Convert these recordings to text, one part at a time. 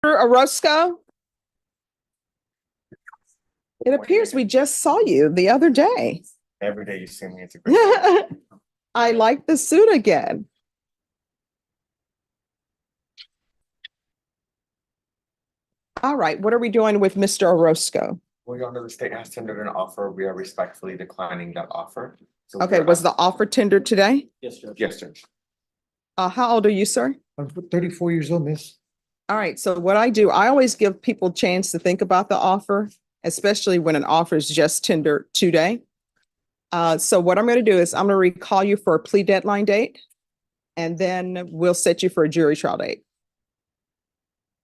Orozco, it appears we just saw you the other day. Every day you see me, it's a great day. I like the suit again. All right, what are we doing with Mr. Orozco? Well, Your Honor, the state has tendered an offer. We are respectfully declining that offer. So Okay, was the offer tendered today? Yes, Judge. Yes, Judge. How old are you, sir? I'm 34 years old, miss. All right, so what I do, I always give people a chance to think about the offer, especially when an offer is just tendered today. So what I'm going to do is I'm going to recall you for a plea deadline date, and then we'll set you for a jury trial date.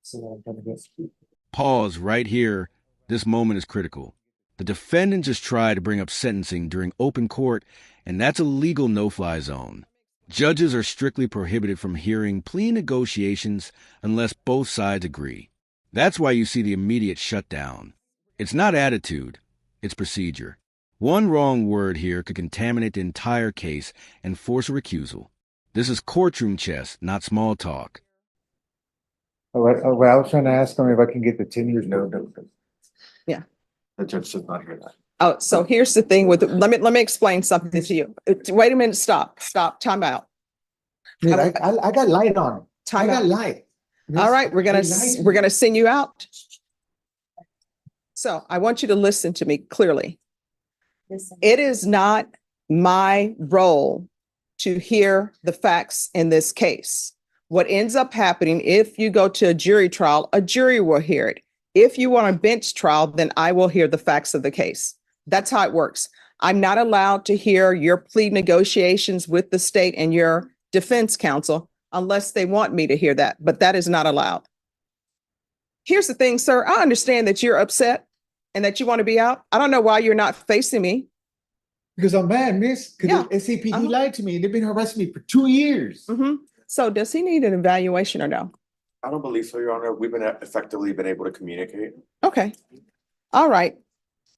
So I'm gonna get. Pause right here. This moment is critical. The defendant just tried to bring up sentencing during open court, and that's a legal no-fly zone. Judges are strictly prohibited from hearing plea negotiations unless both sides agree. That's why you see the immediate shutdown. It's not attitude, it's procedure. One wrong word here could contaminate the entire case and force a recusal. This is courtroom chess, not small talk. All right, well, I was trying to ask him if I can get the 10 years. No, no. Yeah. The judge does not hear that. Oh, so here's the thing with, let me explain something to you. Wait a minute, stop, time out. Dude, I got light on. Time I got out. light. All right, we're gonna Light. send you out. So I want you to listen to me clearly. It is not my role to hear the facts in this case. What ends up happening, if you go to a jury trial, a jury will hear it. If you want a bench trial, then I will hear the facts of the case. That's how it works. I'm not allowed to hear your plea negotiations with the state and your defense counsel unless they want me to hear that, but that is not allowed. Here's the thing, sir. I understand that you're upset and that you want to be out. I don't know why you're not facing me. Because I'm mad, miss. Because Yeah. the SAPD lied to me and they've been harassing me for 2 years. So does he need an evaluation or no? I don't believe so, Your Honor. We've been effectively been able to communicate. Okay. All right.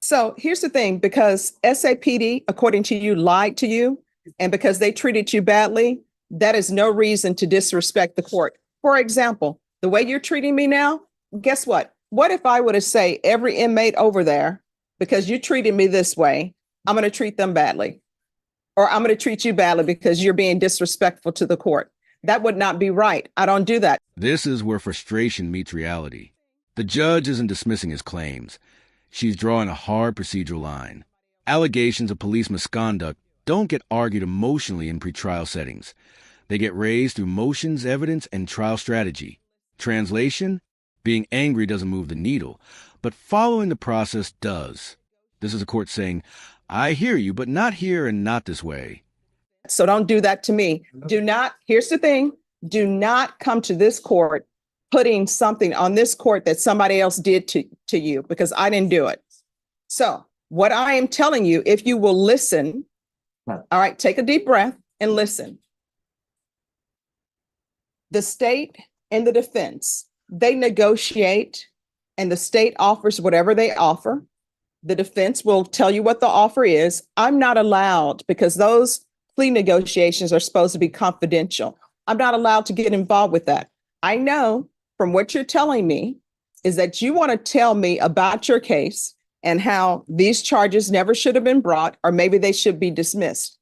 So here's the thing, because SAPD, according to you, lied to you, and because they treated you badly, that is no reason to disrespect the court. For example, the way you're treating me now, guess what? What if I were to say every inmate over there, because you treated me this way, I'm going to treat them badly, or I'm going to treat you badly because you're being disrespectful to the court? That would not be right. I don't do that. This is where frustration meets reality. The judge isn't dismissing his claims. She's drawing a hard procedural line. Allegations of police misconduct don't get argued emotionally in pretrial settings. They get raised through motions, evidence, and trial strategy. Translation? Being angry doesn't move the needle, but following the process does. This is a court saying, I hear you, but not here and not this way. So don't do that to me. Do not, here's the thing, do not come to this court putting something on this court that somebody else did to you, because I didn't do it. So what I am telling you, if you will listen, all right, take a deep breath and listen. The state and the defense, they negotiate, and the state offers whatever they offer. The defense will tell you what the offer is. I'm not allowed, because those plea negotiations are supposed to be confidential. I'm not allowed to get involved with that. I know from what you're telling me is that you want to tell me about your case and how these charges never should have been brought, or maybe they should be dismissed.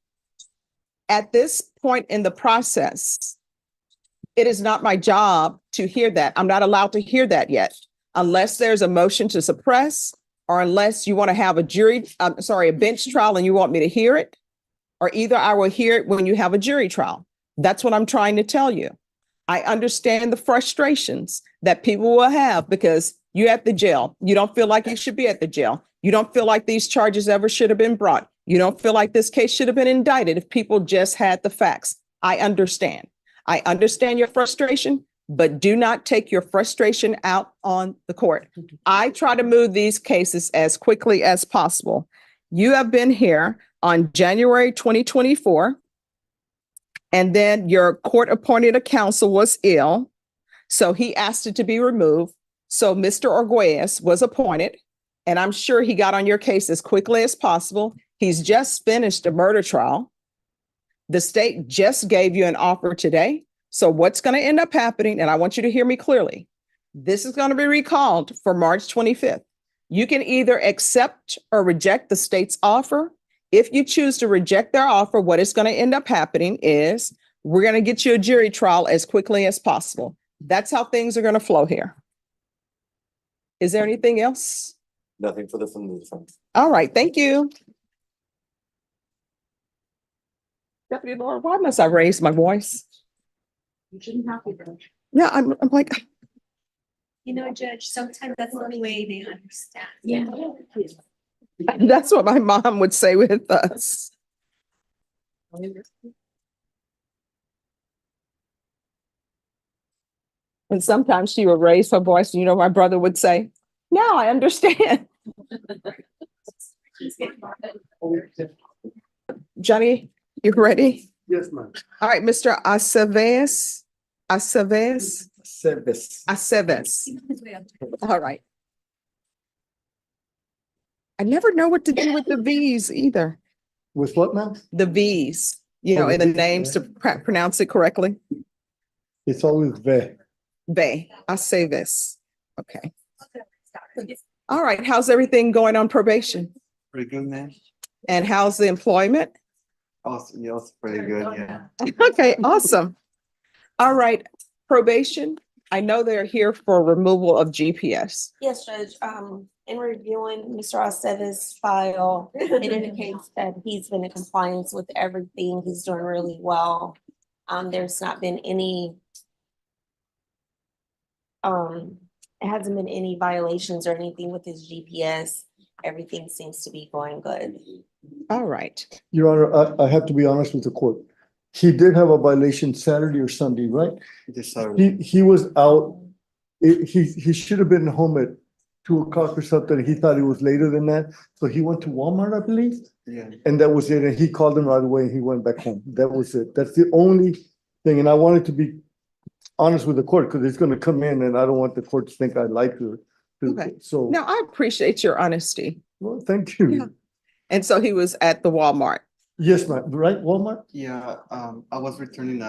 At this point in the process, it is not my job to hear that. I'm not allowed to hear that yet, unless there's a motion to suppress, or unless you want to have a bench trial and you want me to hear it, or either I will hear it when you have a jury trial. That's what I'm trying to tell you. I understand the frustrations that people will have because you're at the jail. You don't feel like you should be at the jail. You don't feel like these charges ever should have been brought. You don't feel like this case should have been indicted if people just had the facts. I understand. I understand your frustration, but do not take your frustration out on the court. I try to move these cases as quickly as possible. You have been here on January 2024, and then your court-appointed counsel was ill, so he asked it to be removed. So Mr. Arguelles was appointed, and I'm sure he got on your case as quickly as possible. He's just finished a murder trial. The state just gave you an offer today. So what's going to end up happening, and I want you to hear me clearly, This is going to be recalled for March 25th. You can either accept or reject the state's offer. If you choose to reject their offer, what is going to end up happening is we're going to get you a jury trial as quickly as possible. That's how things are going to flow here. Is there anything else? Nothing for from the defense. All right, thank you. Deputy Laura, why must I raise my voice? You shouldn't have to, Judge. Yeah, I'm like, You know, Judge, sometimes that's the only way they understand. Yeah. that's what my mom would say with us. And sometimes she would raise her voice, and my brother would say, now I understand. Johnny, you ready? Yes, ma'am. All right, Mr. Aceves. Service. Aceves. All right. I never know what to do with the V's either. With what, ma'am? The V's, Oh, in the the V's, names to yeah. pronounce it correctly. It's always ve. Bay, Aceves. Okay. All right. How's everything going on probation? Pretty good, man. And how's the employment? Also, yeah, also pretty good, yeah. Okay, awesome. All right, probation. I know they're here for removal of GPS. Yes, Judge, in reviewing Mr. Aceves' file, it indicates that he's been in compliance with everything. He's doing really well. There's not been any it hasn't been any violations or anything with his GPS. Everything seems to be going good. All right. Your Honor, I have to be honest with the court. He did have a violation Saturday or Sunday, right? This Saturday. He was out. He should have been home at 2:00 or something. He thought it was later than that. So he went to Walmart, I believe. Yeah. And that was it. And he called him right away and he went back home. That was it. That's the only thing. And I wanted to be honest with the court because it's going to come in and I don't want the court to think I lied to her. Okay. So, Now, I appreciate your honesty. well, thank you. Yeah. And so he was at the Walmart. Yes, ma'am. Right, Walmart? Yeah, I was returning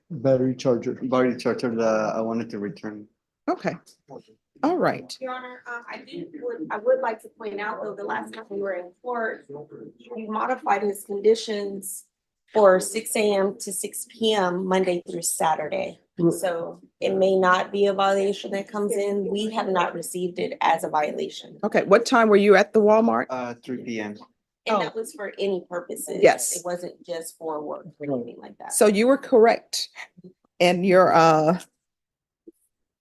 Battery charger. body charger that I wanted to return. Okay. All right. Your Honor, I would like to point out, though, the last time we were in court, you modified his conditions for 6 a.m. to 6 p.m. Monday through Saturday. So it may not be a violation that comes in. We have not received it as a violation. Okay. What time were you at the Walmart? 3 p.m. And Oh. that was for any purposes. Yes. It wasn't just for work or anything like that. So you were correct. And you're,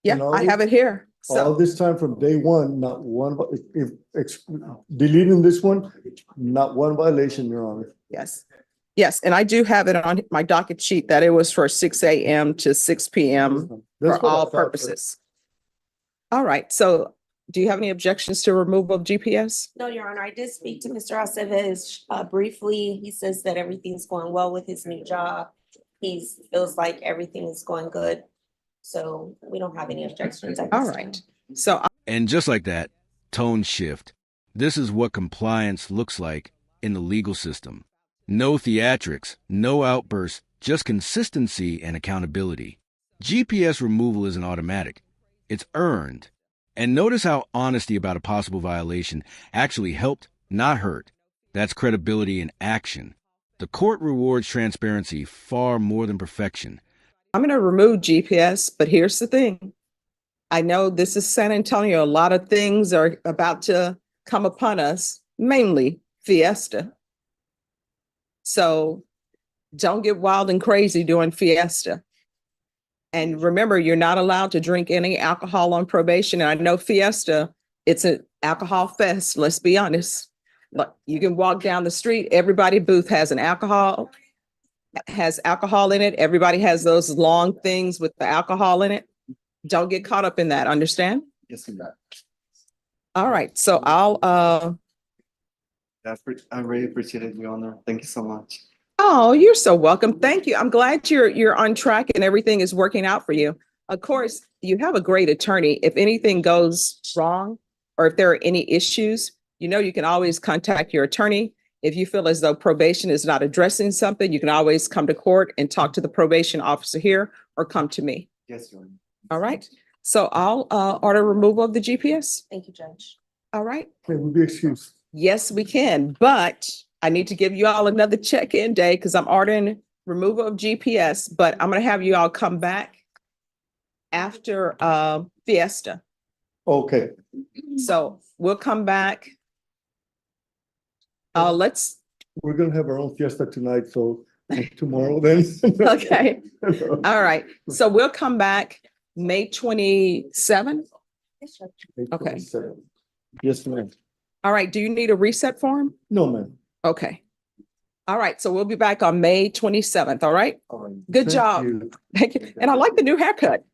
yeah, No. I have it here. All So, this time from day one, not one, deleting this one, not one violation, Your Honor. yes. Yes. And I do have it on my docket sheet that it was for 6 a.m. to 6 p.m. That's for what I all thought, purposes. All right. So do you have any objections to removal of GPS? No, Your Honor, I did speak to Mr. Aceves briefly. He says that everything's going well with his new job. He feels like everything is going good. So we don't have any objections. at this All time. right. So And just like that, tone shift. This is what compliance looks like in the legal system. No theatrics, no outbursts, just consistency and accountability. GPS removal isn't automatic. It's earned. And notice how honesty about a possible violation actually helped, not hurt. That's credibility in action. The court rewards transparency far more than perfection. I'm going to remove GPS, but here's the thing. I know this is San Antonio. A lot of things are about to come upon us, mainly Fiesta. So don't get wild and crazy doing Fiesta. And remember, you're not allowed to drink any alcohol on probation. And I know Fiesta, it's an alcohol fest, let's be honest. Look, you can walk down the street, everybody booth has alcohol in it. Everybody has those long things with the alcohol in it. Don't get caught up in that, understand? Yes, I'm back. All right, so I really appreciate it, Your Honor. Thank you so much. oh, you're so welcome. Thank you. I'm glad you're on track and everything is working out for you. Of course, you have a great attorney. If anything goes wrong or if there are any issues, you can always contact your attorney. If you feel as though probation is not addressing something, you can always come to court and talk to the probation officer here or come to me. Yes, Your Honor. All right, so I'll order removal of the GPS. Thank you, Judge. All right. Okay, we'll be excused. Yes, we can, but I need to give you all another check-in day because I'm ordering removal of GPS, but I'm gonna have you all come back after Fiesta. Okay, So we'll come back. Let's, we're gonna have our own fiesta tonight, so tomorrow then. okay, all right. So we'll come back May 27th. Okay. Yes, ma'am. All right, do you need a reset form? No, ma'am. Okay. All right, so we'll be back on May 27th, all right? All right. Good Thank job. you. Thank you. And I like the new haircut.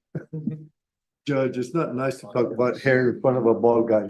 Judge, it's not nice to talk about hair in front of a bald guy.